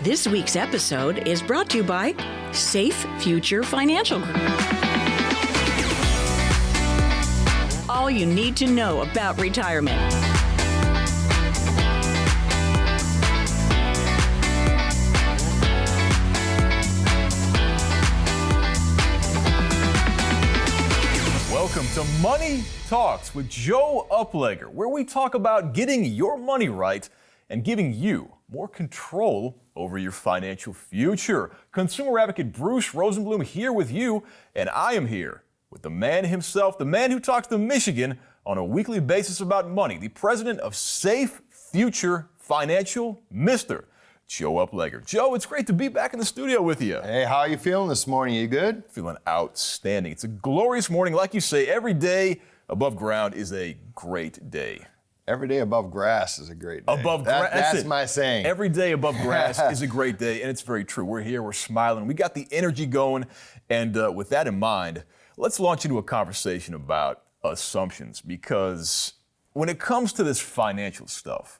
This week's episode is brought to you by Safe Future Financial Group. All you need to know about retirement. Welcome to Money Talks with Joe Uppleger, where we talk about getting your money right and giving you more control over your financial future. Consumer advocate Bruce Rosenlum here with you, and I am here with the man himself, the man who talks to Michigan on a weekly basis about money, the president of Safe Future Financial, Mr. Joe Uppleger. Joe, it's great to be back in the studio with you. Hey, how are you feeling this morning? You good? Feeling outstanding. It's a glorious morning. Like you say, every day above ground is a great day. Every day above grass is a great day. Above grass. That's my saying. Every day above grass is a great day, and it's very true. We're here, we're smiling, we got the energy going, and with that in mind, let's launch into a conversation about assumptions, because when it comes to this financial stuff,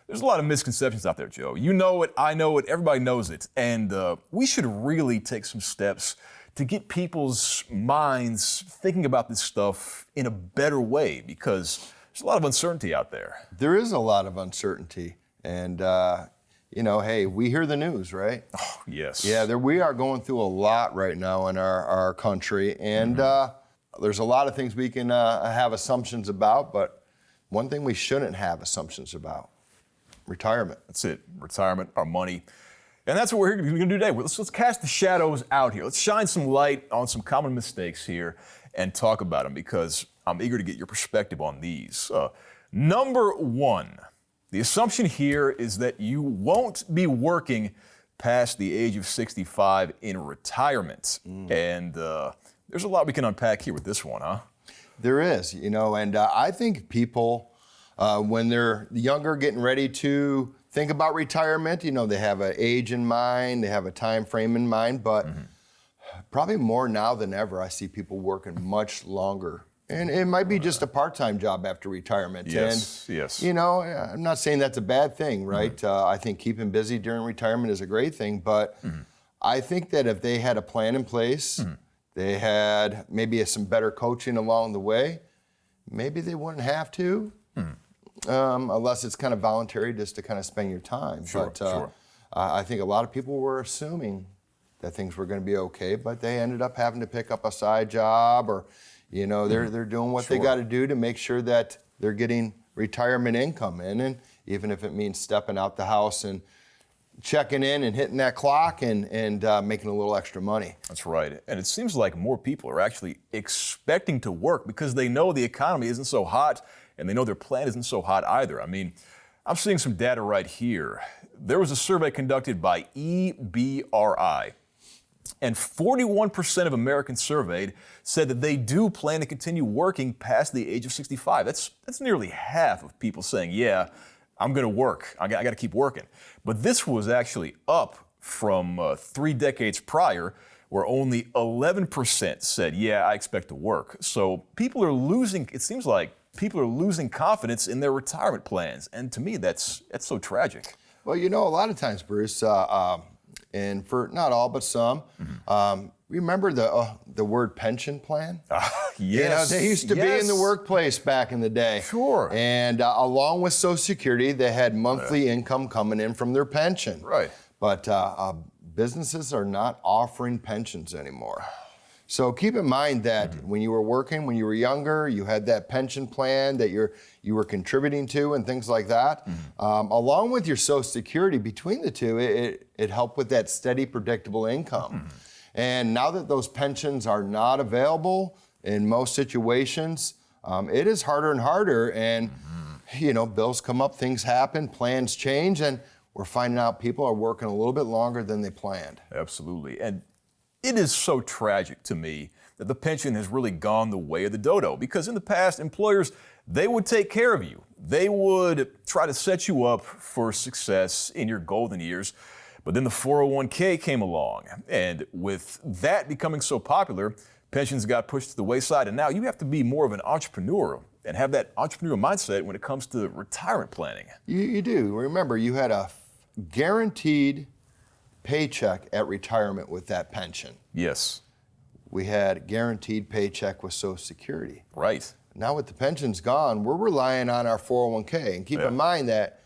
there's a lot of misconceptions out there, Joe. You know it, I know it, everybody knows it, and we should really take some steps to get people's minds thinking about this stuff in a better way, because there's a lot of uncertainty out there. There is a lot of uncertainty, and hey, we hear the news, right? Oh, yes. Yeah, we are going through a lot right now in our country, and there's a lot of things we can have assumptions about, but one thing we shouldn't have assumptions about: retirement. That's it, retirement, our money. And that's what we're going to do today. Let's cast the shadows out here. Let's shine some light on some common mistakes here and talk about them, because I'm eager to get your perspective on these. Number one, the assumption here is that you won't be working past the age of 65 in retirement. And there's a lot we can unpack here with this one, huh? There is, and I think people, when they're younger, getting ready to think about retirement, they have an age in mind, they have a time frame in mind, but probably more now than ever, I see people working much longer. And it might be just a part-time job after retirement. Yes. I'm not saying that's a bad thing, right? I think keeping busy during retirement is a great thing, but I think that if they had a plan in place, they had maybe some better coaching along the way, maybe they wouldn't have to, unless it's kind of voluntary just to kind of spend your time. Sure. I think a lot of people were assuming that things were going to be okay, but they ended up having to pick up a side job, or they're doing what they got to do to make sure that they're getting retirement income in, and even if it means stepping out the house and checking in and hitting that clock and making a little extra money. That's right. And it seems like more people are actually expecting to work because they know the economy isn't so hot, and they know their plan isn't so hot either. I mean, I'm seeing some data right here. There was a survey conducted by EBRI, and 41% of Americans surveyed said that they do plan to continue working past the age of 65. That's nearly half of people saying, yeah, I'm going to work. I got to keep working. But this was actually up from 3 decades prior, where only 11% said, yeah, I expect to work. So people are losing, it seems like people are losing confidence in their retirement plans. And to me, that's so tragic. Well, a lot of times, Bruce, and for not all, but some, remember the word pension plan? Yes. They used to be in the workplace back in the day. Sure. And along with Social Security, they had monthly income coming in from their pension. Right. But businesses are not offering pensions anymore. So keep in mind that when you were working, when you were younger, you had that pension plan that you were contributing to and things like that. Along with your Social Security, between the two, it helped with that steady, predictable income. And now that those pensions are not available in most situations, it is harder and harder. And, bills come up, things happen, plans change, and we're finding out people are working a little bit longer than they planned. Absolutely. And it is so tragic to me that the pension has really gone the way of the dodo, because in the past, employers, they would take care of you. They would try to set you up for success in your golden years. But then the 401k came along, and with that becoming so popular, pensions got pushed to the wayside, and now you have to be more of an entrepreneur and have that entrepreneurial mindset when it comes to retirement planning. You do. Remember, you had a guaranteed paycheck at retirement with that pension. Yes. We had guaranteed paycheck with Social Security. Right. Now with the pensions gone, we're relying on our 401k. And keep in mind that,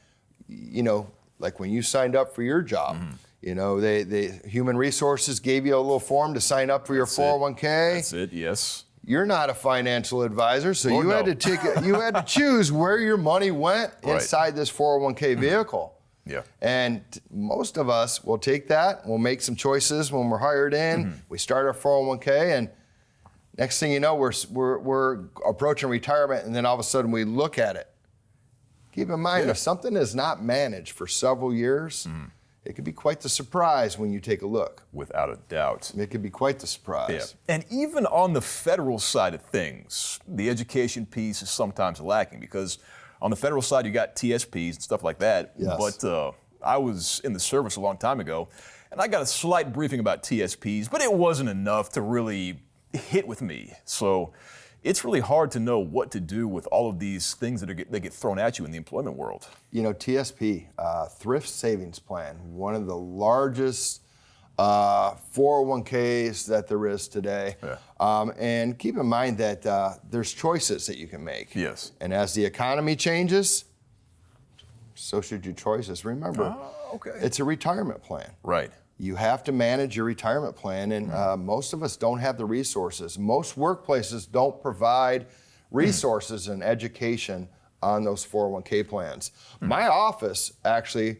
like when you signed up for your job, they Human Resources gave you a little form to sign up for your 401k. That's it, yes. You're not a financial advisor, so you had to choose where your money went inside this 401k vehicle. Yeah. And most of us will take that, we'll make some choices when we're hired in, we start our 401k, and next thing you know, we're approaching retirement, and then all of a sudden we look at it. Keep in mind, if something is not managed for several years, it could be quite the surprise when you take a look. Without a doubt. It could be quite the surprise. Yeah. And even on the federal side of things, the education piece is sometimes lacking because on the federal side, you got TSPs and stuff like that. Yes. But I was in the service a long time ago, and I got a slight briefing about TSPs, but it wasn't enough to really hit with me. So it's really hard to know what to do with all of these things that get thrown at you in the employment world. TSP, Thrift Savings Plan, one of the largest 401ks that there is today. Yeah. And keep in mind that there's choices that you can make. Yes. And as the economy changes, so should your choices. Remember, it's a retirement plan. Right. You have to manage your retirement plan, and most of us don't have the resources. Most workplaces don't provide resources and education on those 401k plans. My office, actually,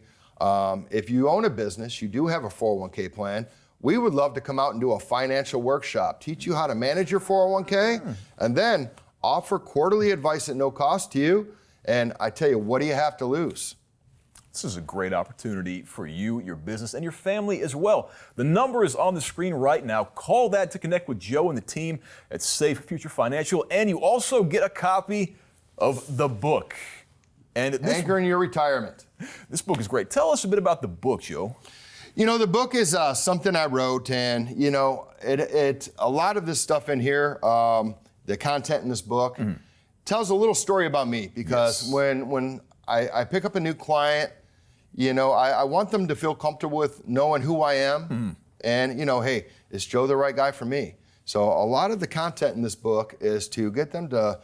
if you own a business, you do have a 401k plan, we would love to come out and do a financial workshop, teach you how to manage your 401k, and then offer quarterly advice at no cost to you. And I tell you, what do you have to lose? This is a great opportunity for you, your business, and your family as well. The number is on the screen right now. Call that to connect with Joe and the team at Safe Future Financial, and you also get a copy of the book. And Anchoring Your Retirement. This book is great. Tell us a bit about the book, Joe. The book is something I wrote, and a lot of this stuff in here, the content in this book, tells a little story about me, because when I pick up a new client, I want them to feel comfortable with knowing who I am, and hey, is Joe the right guy for me? So a lot of the content in this book is to get them to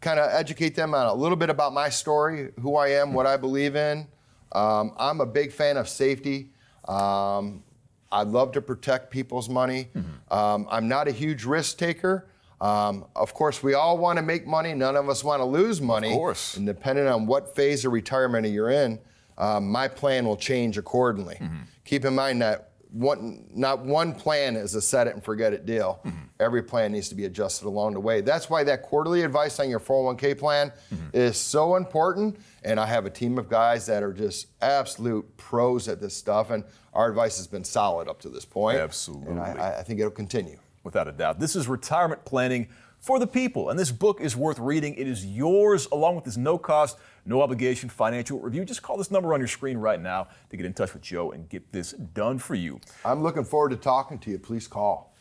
kind of educate them on a little bit about my story, who I am, what I believe in. I'm a big fan of safety. I love to protect people's money. I'm not a huge risk taker. Of course, we all want to make money. None of us want to lose money. Of course. And depending on what phase of retirement you're in, my plan will change accordingly. Keep in mind that not one plan is a set it and forget it deal. Every plan needs to be adjusted along the way. That's why that quarterly advice on your 401k plan is so important. And I have a team of guys that are just absolute pros at this stuff. And our advice has been solid up to this point. Absolutely. And I think it'll continue. Without a doubt. This is retirement planning for the people, and this book is worth reading. It is yours, along with this no-cost, no-obligation financial review. Just call this number on your screen right now to get in touch with Joe and get this done for you. I'm looking forward to talking to you. Please call.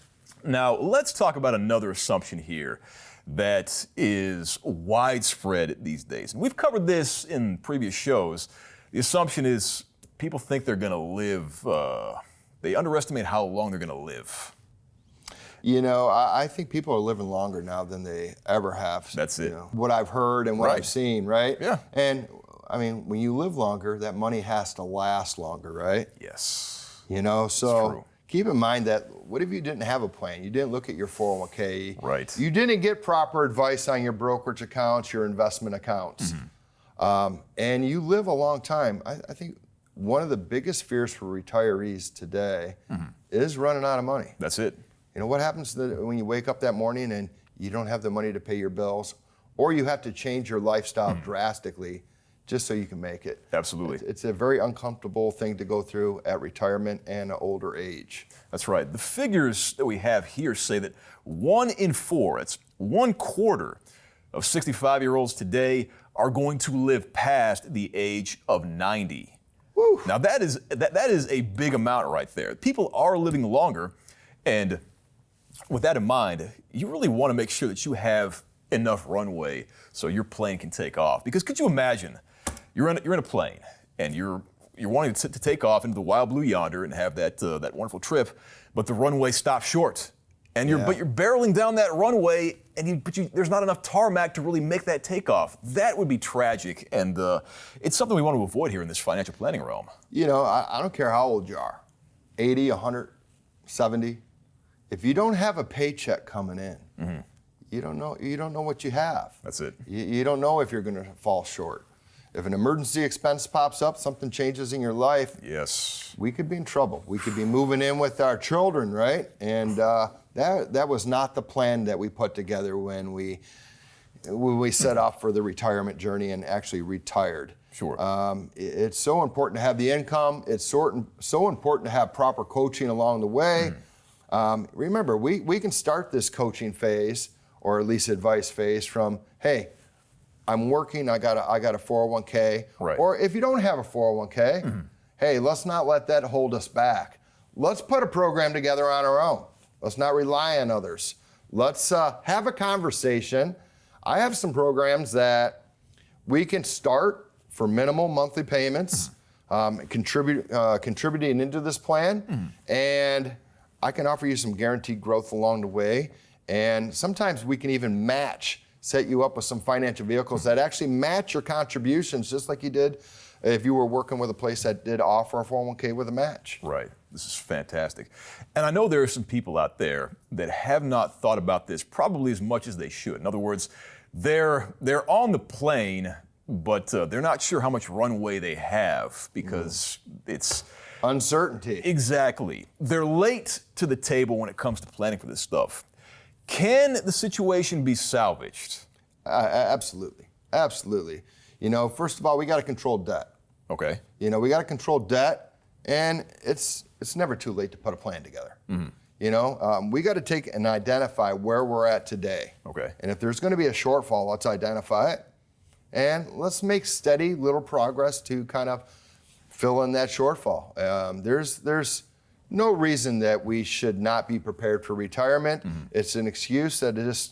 Now, let's talk about another assumption here that is widespread these days. And we've covered this in previous shows. The assumption is people think they're going to live, they underestimate how long they're going to live. I think people are living longer now than they ever have. That's it. What I've heard and what I've seen, right? Yeah. And I mean, when you live longer, that money has to last longer, right? Yes. So keep in mind that what if you didn't have a plan? You didn't look at your 401k. Right. You didn't get proper advice on your brokerage accounts, your investment accounts. And you live a long time. I think one of the biggest fears for retirees today is running out of money. That's it. What happens when you wake up that morning and you don't have the money to pay your bills, or you have to change your lifestyle drastically just so you can make it? Absolutely. It's a very uncomfortable thing to go through at retirement and an older age. That's right. The figures that we have here say that 1 in 4, it's 1/4 of 65-year-olds today are going to live past the age of 90. Woo. Now that is a big amount right there. People are living longer, and with that in mind, you really want to make sure that you have enough runway so your plane can take off. Because could you imagine, you're in a plane and you're you're wanting to take off into the wild blue yonder and have that wonderful trip, but the runway stops short. And you're barreling down that runway, and there's not enough tarmac to really make that takeoff. That would be tragic, and it's something we want to avoid here in this financial planning realm. You know, I don't care how old you are, 80, 100, 70. If you don't have a paycheck coming in, you don't know what you have. That's it. You don't know if you're going to fall short. If an emergency expense pops up, something changes in your life, yes, we could be in trouble. We could be moving in with our children, right? And that was not the plan that we put together when we set off for the retirement journey and actually retired. Sure. It's so important to have the income. It's so important to have proper coaching along the way. Remember, we can start this coaching phase, or at least advice phase, from, hey, I'm working, I got a 401k. Right. Or if you don't have a 401k, hey, let's not let that hold us back. Let's put a program together on our own. Let's not rely on others. Let's have a conversation. I have some programs that we can start for minimal monthly payments, contributing into this plan, and I can offer you some guaranteed growth along the way. And sometimes we can even set you up with some financial vehicles that actually match your contributions, just like you did if you were working with a place that did offer a 401k with a match. Right. This is fantastic. And I know there are some people out there that have not thought about this probably as much as they should. In other words, they're on the plane, but they're not sure how much runway they have because it's uncertainty. Exactly. They're late to the table when it comes to planning for this stuff. Can the situation be salvaged? Absolutely. Absolutely. You know, first of all, we got to control debt. Okay. You know, we got to control debt, and it's never too late to put a plan together. You know, we got to take and identify where we're at today. Okay. And if there's going to be a shortfall, let's identify it, and let's make steady little progress to kind of fill in that shortfall. There's no reason that we should not be prepared for retirement. It's an excuse that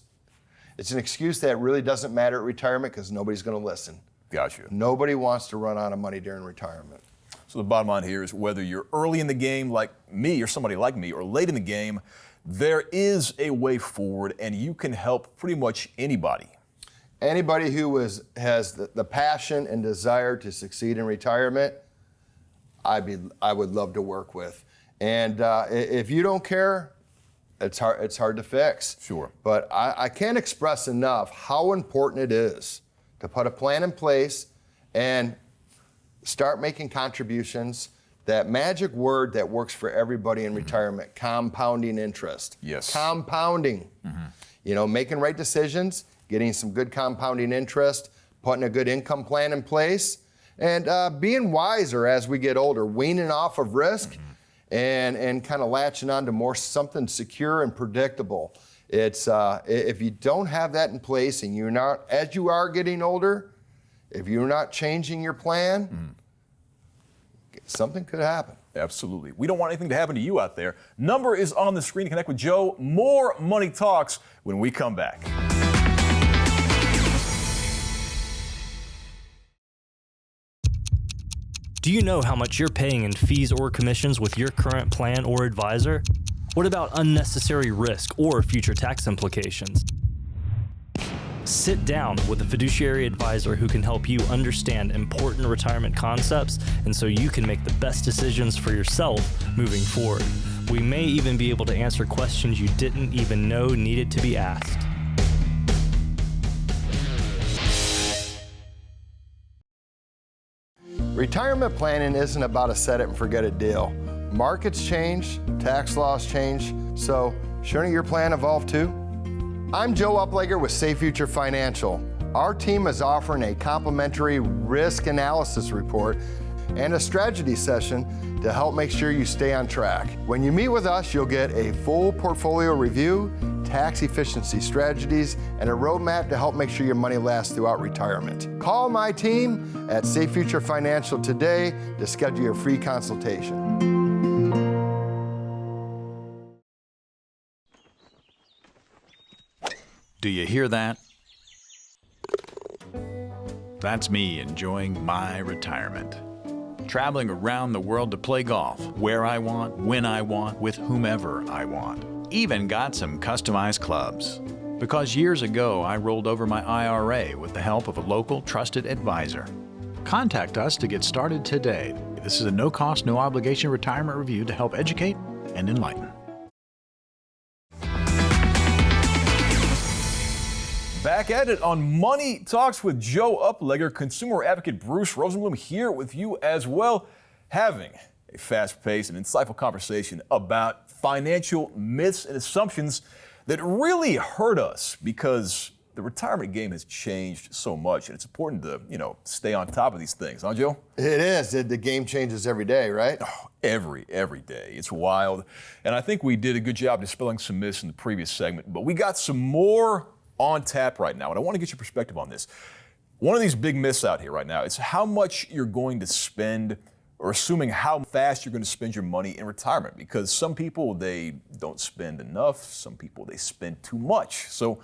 really doesn't matter at retirement because nobody's going to listen. Gotcha. Nobody wants to run out of money during retirement. So the bottom line here is whether you're early in the game like me or somebody like me or late in the game, there is a way forward and you can help pretty much anybody. Anybody who has the passion and desire to succeed in retirement, I would love to work with. And if you don't care, it's hard to fix. Sure. But I can't express enough how important it is to put a plan in place and start making contributions. That magic word that works for everybody in retirement, compounding interest. Yes. Compounding. You know, making right decisions, getting some good compounding interest, putting a good income plan in place, and being wiser as we get older, weaning off of risk and kind of latching on to more something secure and predictable. It's if you don't have that in place and you're not, as you are getting older, if you're not changing your plan, something could happen. Absolutely. We don't want anything to happen to you out there. Number is on the screen to connect with Joe. More Money Talks when we come back. Do you know how much you're paying in fees or commissions with your current plan or advisor? What about unnecessary risk or future tax implications? Sit down with a fiduciary advisor who can help you understand important retirement concepts and so you can make the best decisions for yourself moving forward. We may even be able to answer questions you didn't even know needed to be asked. Retirement planning isn't about a set it and forget it deal. Markets change, tax laws change, so shouldn't your plan evolve too? I'm Joe Uppleger with Safe Future Financial. Our team is offering a complimentary risk analysis report and a strategy session to help make sure you stay on track. When you meet with us, you'll get a full portfolio review, tax efficiency strategies, and a roadmap to help make sure your money lasts throughout retirement. Call my team at Safe Future Financial today to schedule your free consultation. Do you hear that? That's me enjoying my retirement. traveling around the world to play golf, where I want, when I want, with whomever I want. Even got some customized clubs. Because years ago, I rolled over my IRA with the help of a local trusted advisor. Contact us to get started today. This is a no-cost, no-obligation retirement review to help educate and enlighten. Back at it on Money Talks with Joe Uppleger, consumer advocate Bruce Rosenlum here with you as well, having a fast-paced and insightful conversation about financial myths and assumptions that really hurt us because the retirement game has changed so much, and it's important to, stay on top of these things, huh, Joe? It is. The game changes every day, right? Oh, every day. It's wild. And I think we did a good job dispelling some myths in the previous segment, but we got some more on tap right now, and I want to get your perspective on this. One of these big myths out here right now is how much you're going to spend, or assuming how fast you're going to spend your money in retirement, because some people, they don't spend enough, some people, they spend too much. So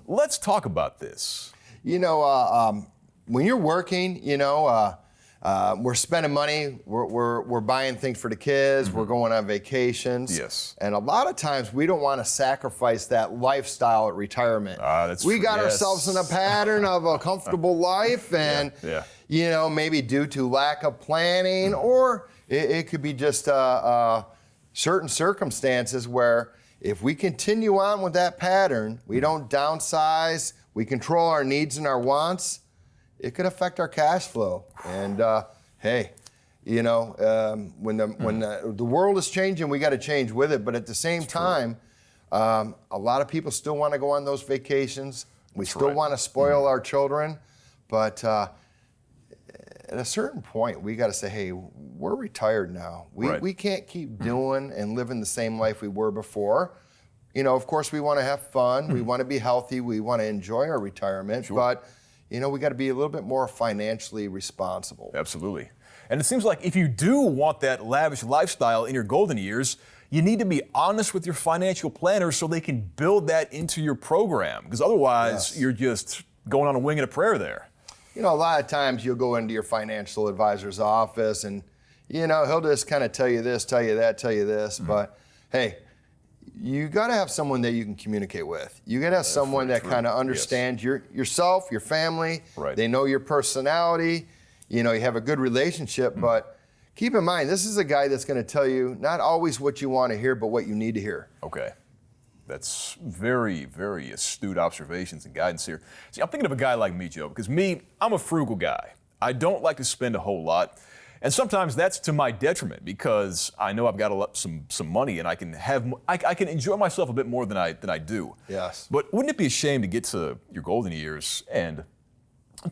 let's talk about this. When you're working, we're spending money, we're buying things for the kids, we're going on vacations. Yes. And a lot of times we don't want to sacrifice that lifestyle at retirement. We got ourselves in a pattern of a comfortable life, and maybe due to lack of planning, or it could be just certain circumstances where if we continue on with that pattern, we don't downsize, we control our needs and our wants, it could affect our cash flow. And when the world is changing, we got to change with it. But at the same time, a lot of people still want to go on those vacations. We still want to spoil our children. But at a certain point, we got to say, hey, we're retired now. We can't keep doing and living the same life we were before. Of course, we want to have fun. We want to be healthy. We want to enjoy our retirement. But we got to be a little bit more financially responsible. Absolutely. And it seems like if you do want that lavish lifestyle in your golden years, you need to be honest with your financial planners so they can build that into your program. Because otherwise, you're just going on a wing and a prayer there. A lot of times you'll go into your financial advisor's office and, he'll just kind of tell you this, tell you that, tell you this. But, hey, you got to have someone that you can communicate with. You got to have someone that kind of understands yourself, your family. Right. They know your personality. You have a good relationship. But keep in mind, this is a guy that's going to tell you not always what you want to hear, but what you need to hear. Okay. That's very, very astute observations and guidance here. See, I'm thinking of a guy like me, Joe, because I'm a frugal guy. I don't like to spend a whole lot. And sometimes that's to my detriment because I know I've got some money and I can enjoy myself a bit more than I do. Yes. But wouldn't it be a shame to get to your golden years and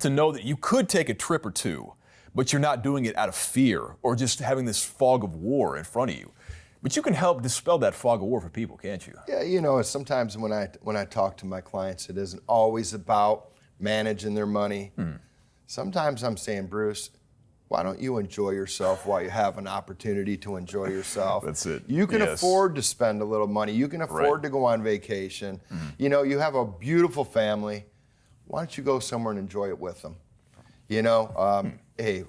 to know that you could take a trip or two, but you're not doing it out of fear or just having this fog of war in front of you? But you can help dispel that fog of war for people, can't you? Yeah, sometimes when I talk to my clients, it isn't always about managing their money. Sometimes I'm saying, Bruce, why don't you enjoy yourself while you have an opportunity to enjoy yourself? That's it. You can afford to spend a little money. You can afford to go on vacation. You have a beautiful family. Why don't you go somewhere and enjoy it with them? Hey,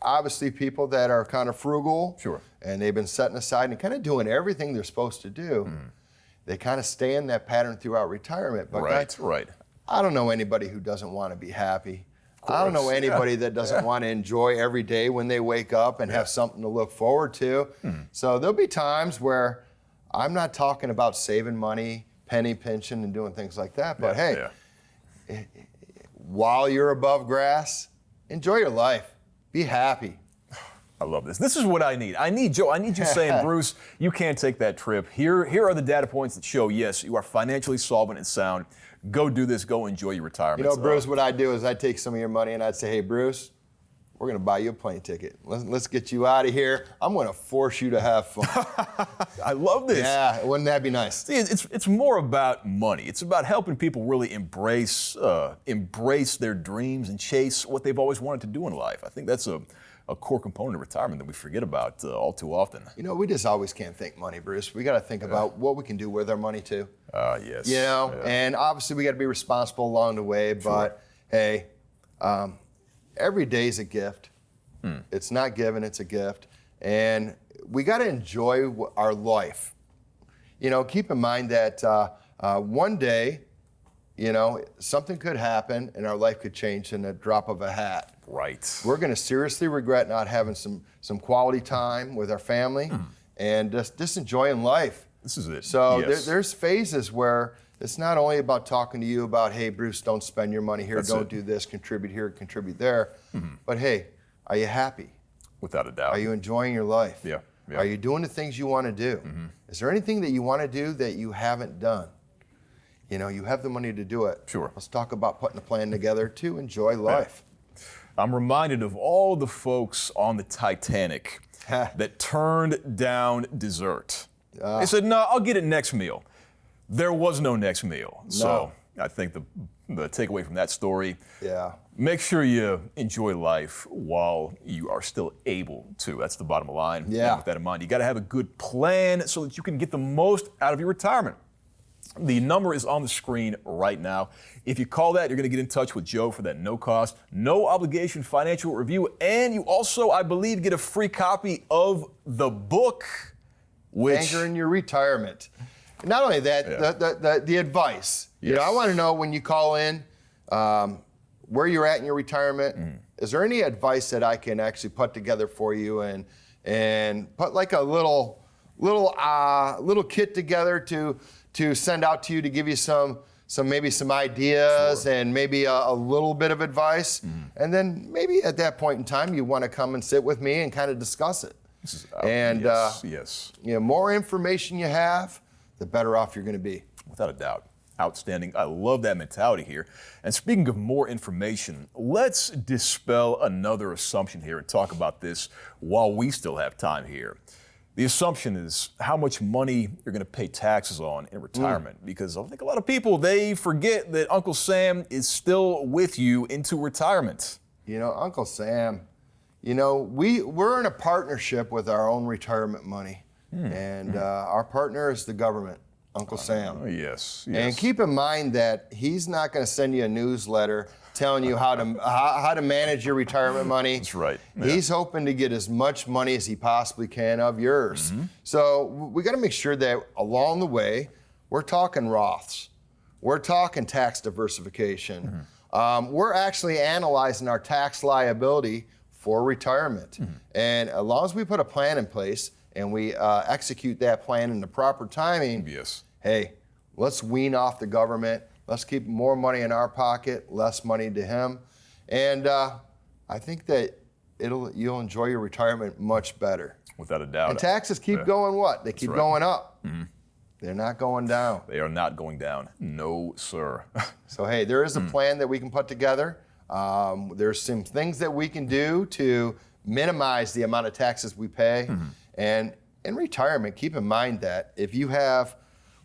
obviously people that are kind of frugal and they've been setting aside and kind of doing everything they're supposed to do, they kind of stay in that pattern throughout retirement. But I don't know anybody who doesn't want to be happy. I don't know anybody that doesn't want to enjoy every day when they wake up and have something to look forward to. So there'll be times where I'm not talking about saving money, penny pinching and doing things like that. But while you're above grass, enjoy your life. Be happy. I love this. This is what I need. I need you saying, Bruce, you can't take that trip. Here are the data points that show, yes, you are financially solvent and sound. Go do this. Go enjoy your retirement. Bruce, what I do is I take some of your money and I'd say, hey, Bruce, we're going to buy you a plane ticket. Let's get you out of here. I'm going to force you to have fun. I love this. Yeah, wouldn't that be nice? See, it's more about money. It's about helping people really embrace their dreams and chase what they've always wanted to do in life. I think that's a core component of retirement that we forget about all too often. We just always can't think money, Bruce. We got to think about what we can do with our money too. Yes. And obviously we got to be responsible along the way, but hey, every day's a gift. It's not given, it's a gift. And we got to enjoy our life. You know, keep in mind that one day, you know, something could happen and our life could change in a drop of a hat. Right. We're going to seriously regret not having some quality time with our family and just enjoying life. This is it. So Yes. there's phases where it's not only about talking to you about, hey, Bruce, don't spend your money here, don't do this, contribute here, contribute there. But hey, are you happy? Without a doubt. Are you enjoying your life? Yeah. Yeah. Are you doing the things you want to do? Is there anything that you want to do that you haven't done? You know, you have the money to do it. Sure. Let's talk about putting a plan together to enjoy life. I'm reminded of all the folks on the Titanic that turned down dessert. They said, no, I'll get it next meal. There was no next meal. So I think the takeaway from that story, make sure you enjoy life while you are still able to. That's the bottom line. Yeah. And with that in mind, you got to have a good plan so that you can get the most out of your retirement. The number is on the screen right now. If you call that, you're going to get in touch with Joe for that no-cost, no-obligation financial review. And you also, I believe, get a free copy of the book, which... Anchoring your retirement. Not only that, the advice. Yes. You know, I want to know when you call in where you're at in your retirement. Is there any advice that I can actually put together for you and put like a little kit together to send out to you to give you some ideas and maybe a little bit of advice, and then maybe at that point in time you want to come and sit with me and kind of discuss it. And yes. You know, more information you have, the better off you're going to be. Without a doubt. Outstanding. I love that mentality here. And speaking of more information, let's dispel another assumption here and talk about this while we still have time here. The assumption is how much money you're going to pay taxes on in retirement, because I think a lot of people, they forget that Uncle Sam is still with you into retirement. You know, Uncle Sam, you know, we're in a partnership with our own retirement money, and our partner is the government, Uncle Sam. Oh, yes. And keep in mind that he's not going to send you a newsletter telling you how to manage your retirement money. That's right. Yeah. He's hoping to get as much money as he possibly can of yours. So we got to make sure that along the way, we're talking Roths, we're talking tax diversification. We're actually analyzing our tax liability for retirement. And as long as we put a plan in place and we execute that plan in the proper timing, hey, let's wean off the government. Let's keep more money in our pocket, less money to him. And I think that you'll enjoy your retirement much better. Without a doubt. And taxes keep going what? They keep going up. They're not going down. They are not going down. No, sir. So, hey, there is a plan that we can put together. There's some things that we can do to minimize the amount of taxes we pay. And in retirement, keep in mind that if you have,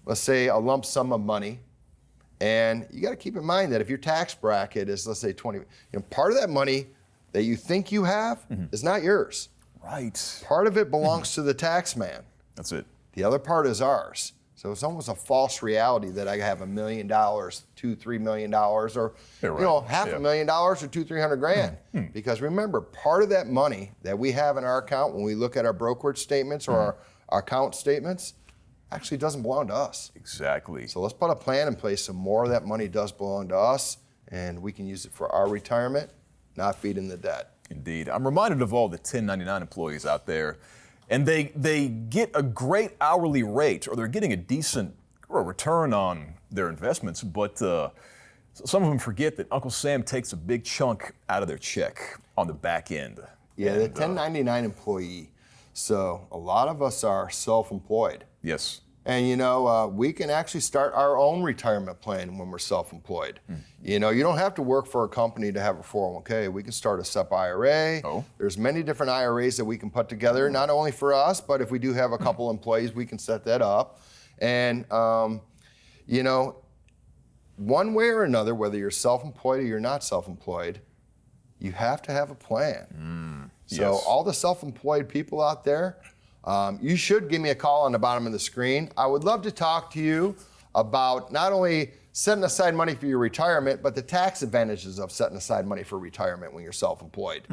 let's say, a lump sum of money, and you got to keep in mind that if your tax bracket is, let's say, 20, part of that money that you think you have is not yours. Right. Part of it belongs to the tax man. That's it. The other part is ours. So it's almost a false reality that I have $1 million, $2-3 million, or $500,000 or $200,000-300,000. Because remember, part of that money that we have in our account when we look at our brokerage statements or our account statements actually doesn't belong to us. Exactly. So let's put a plan in place so more of that money does belong to us, and we can use it for our retirement, not feeding the debt. Indeed. I'm reminded of all the 1099 employees out there, and they get a great hourly rate, or they're getting a decent return on their investments, but some of them forget that Uncle Sam takes a big chunk out of their check on the back end. Yeah, the 1099 employee. So a lot of us are self-employed. Yes. And we can actually start our own retirement plan when we're self-employed. You don't have to work for a company to have a 401k. We can start a SEP IRA. There's many different IRAs that we can put together, not only for us, but if we do have a couple employees, we can set that up. And, one way or another, whether you're self-employed or you're not self-employed, you have to have a plan. So all the self-employed people out there, you should give me a call on the bottom of the screen. I would love to talk to you about not only setting aside money for your retirement, but the tax advantages of setting aside money for retirement when you're self-employed.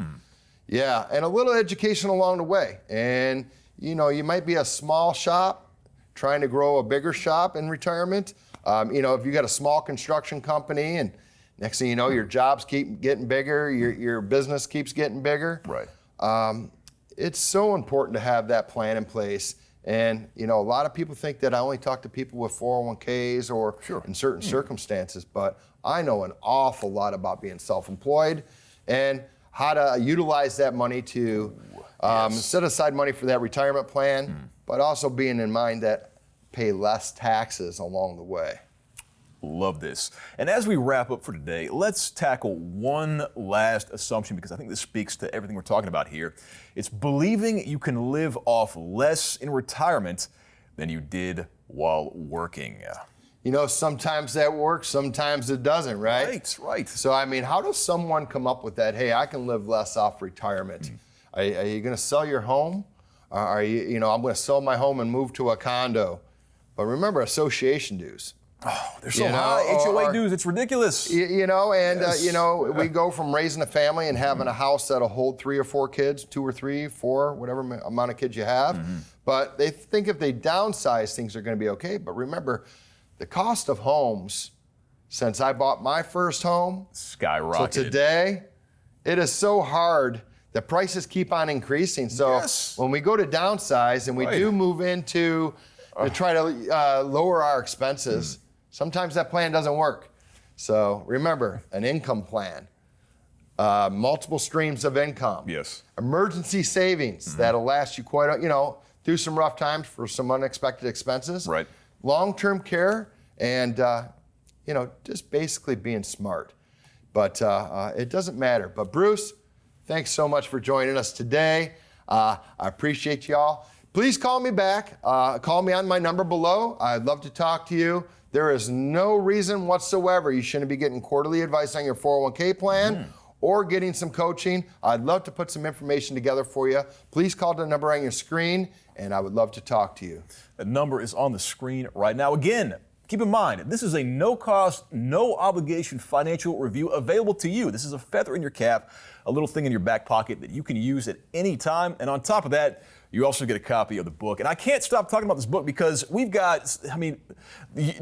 Yeah, and a little education along the way. And you know, you might be a small shop trying to grow a bigger shop in retirement. You know, if you got a small construction company and next thing you know, your jobs keep getting bigger, your business keeps getting bigger. Right. It's so important to have that plan in place. And you know, a lot of people think that I only talk to people with 401ks or in certain circumstances, but I know an awful lot about being self-employed and how to utilize that money to set aside money for that retirement plan, but also being in mind that pay less taxes along the way. Love this. And as we wrap up for today, let's tackle one last assumption because I think this speaks to everything we're talking about here. It's believing you can live off less in retirement than you did while working. You know, sometimes that works, sometimes it doesn't, right? Right, right. So, I mean, how does someone come up with that, hey, I can live less off retirement? Are you going to sell your home? Are you know, I'm going to sell my home and move to a condo. But remember, association dues. Oh, they're so high. HOA dues, it's ridiculous. You know, and you know, we go from raising a family and having a house that'll hold 3 or 4 kids, 2 or 3, 4, whatever amount of kids you have. But they think if they downsize, things are going to be okay. But remember, the cost of homes, since I bought my first home, skyrocketed. So today, it is so hard. The prices keep on increasing. So when we go to downsize and we do move into to try to lower our expenses, sometimes that plan doesn't work. So remember, an income plan, multiple streams of income, emergency savings that'll last you quite, you know, through some rough times for some unexpected expenses. Right. Long-term care, and you know, just basically being smart. But it doesn't matter. But Bruce, thanks so much for joining us today. I appreciate y'all. Please call me back. Call me on my number below. I'd love to talk to you. There is no reason whatsoever you shouldn't be getting quarterly advice on your 401k plan or getting some coaching. I'd love to put some information together for you. Please call the number on your screen, and I would love to talk to you. The number is on the screen right now. Again, keep in mind, this is a no-cost, no-obligation financial review available to you. This is a feather in your cap, a little thing in your back pocket that you can use at any time. And on top of that, you also get a copy of the book. And I can't stop talking about this book because we've got, I mean,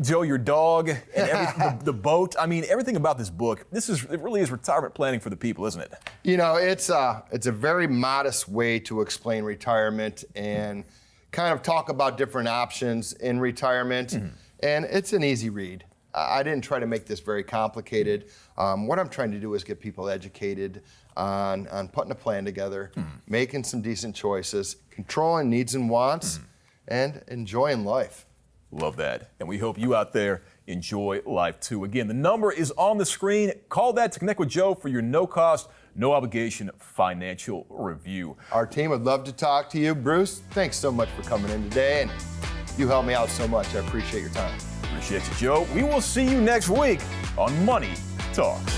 Joe, your dog, and everything, the boat. I mean, everything about this book. It really is retirement planning for the people, isn't it? You know, it's a very modest way to explain retirement and kind of talk about different options in retirement. And it's an easy read. I didn't try to make this very complicated. What I'm trying to do is get people educated on putting a plan together, making some decent choices, controlling needs and wants, and enjoying life. Love that. And we hope you out there enjoy life too. Again, the number is on the screen. Call that to connect with Joe for your no-cost, no-obligation financial review. Our team would love to talk to you. Bruce, thanks so much for coming in today. And you helped me out so much. I appreciate your time. Appreciate you, Joe. We will see you next week on Money Talks.